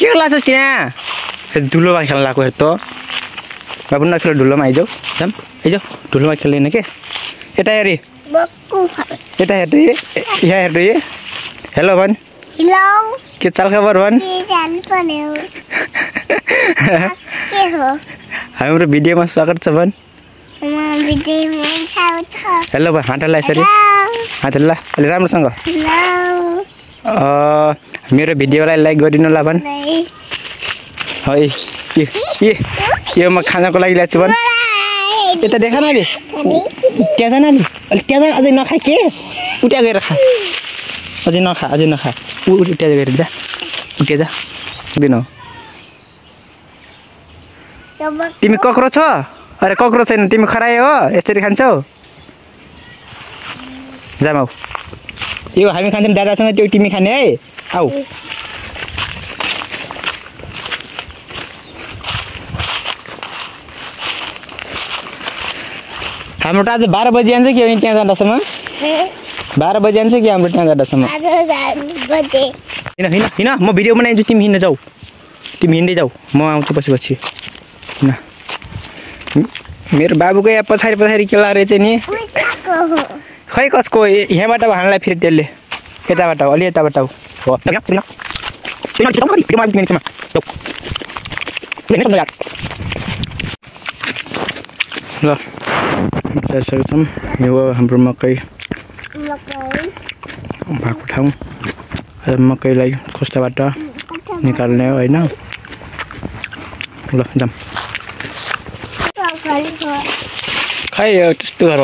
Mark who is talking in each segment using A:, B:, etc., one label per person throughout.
A: के लाग्छ त्यहाँ धुलोमा खेल्न लाग्यो हेर त बाबु नखेल धुलोमा आइजाऊ जाम आइजाऊ धुलोमा खेल्दैन के यता हेरी यता हेर्नु यहाँ हेर्नु हेलो भन
B: हेलो
A: के चाल खबर भन हाम्रो भिडियोमा स्वागत छ भन हेलो भन हातलाई यसरी हातलाई अलि राम्रोसँग मेरो भिडियोलाई लाइक गरिदिनु होला भन है यो म खानको लागि ल्याएको छु भन यता देखा न अलि त्यहाँ जान अलि त्यहाँ जान अझै नखा के उट्या गएर खा अझै नखा उट्या गएर जा उट्या जा दिनु तिमी कक्रो छ अरे कक्रो छैन तिमी खरायो हो यसरी खान्छौ जामाउ यो हामी खान्छौँ दादासँग त्यो तिमी खाने है आऊ हाम्रो त आज 12 बजी आन्छ कि त्यहाँ जाँदासम्म 12 बजी आन्छ कि हाम्रो त्यहाँ जाँदासम्म हिँड म भिडियो बनाइदिन्छु तिमी हिँड्न जाऊ तिमी हिँड्दै जाऊ म आउँछु पछि हिँड मेरो बाबुको यहाँ पछाडि के लाग्यो चाहिँ नि खै कसको यहाँबाट हान्लाई फेरि त्यसले यताबाट अलि यताबाट हो ल जाइसकेको छौँ यो हाम्रो मकै भएको ठाउँ मकैलाई खोस्टाबाट निकाल्ने हो होइन ल जाम खै त्यस्तो गर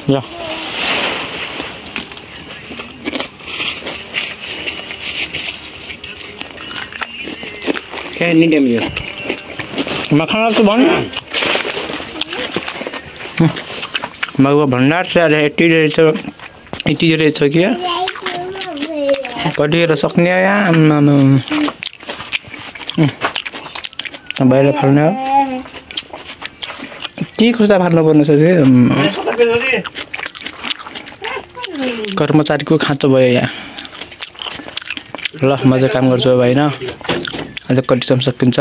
A: ल क्या नहीं टाइम मखाना तो बन मगवा भंडार से यति रहेछ कि कतिखेर सक्ने यहाँ बाहिर फाल्ने हो के खोज्दा फाल्नु पर्ने छ कर्मचारीको खाँचो भयो यहाँ ल म चाहिँ काम गर्छु अब होइन आज कतिसम्म सकिन्छ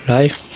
A: ल है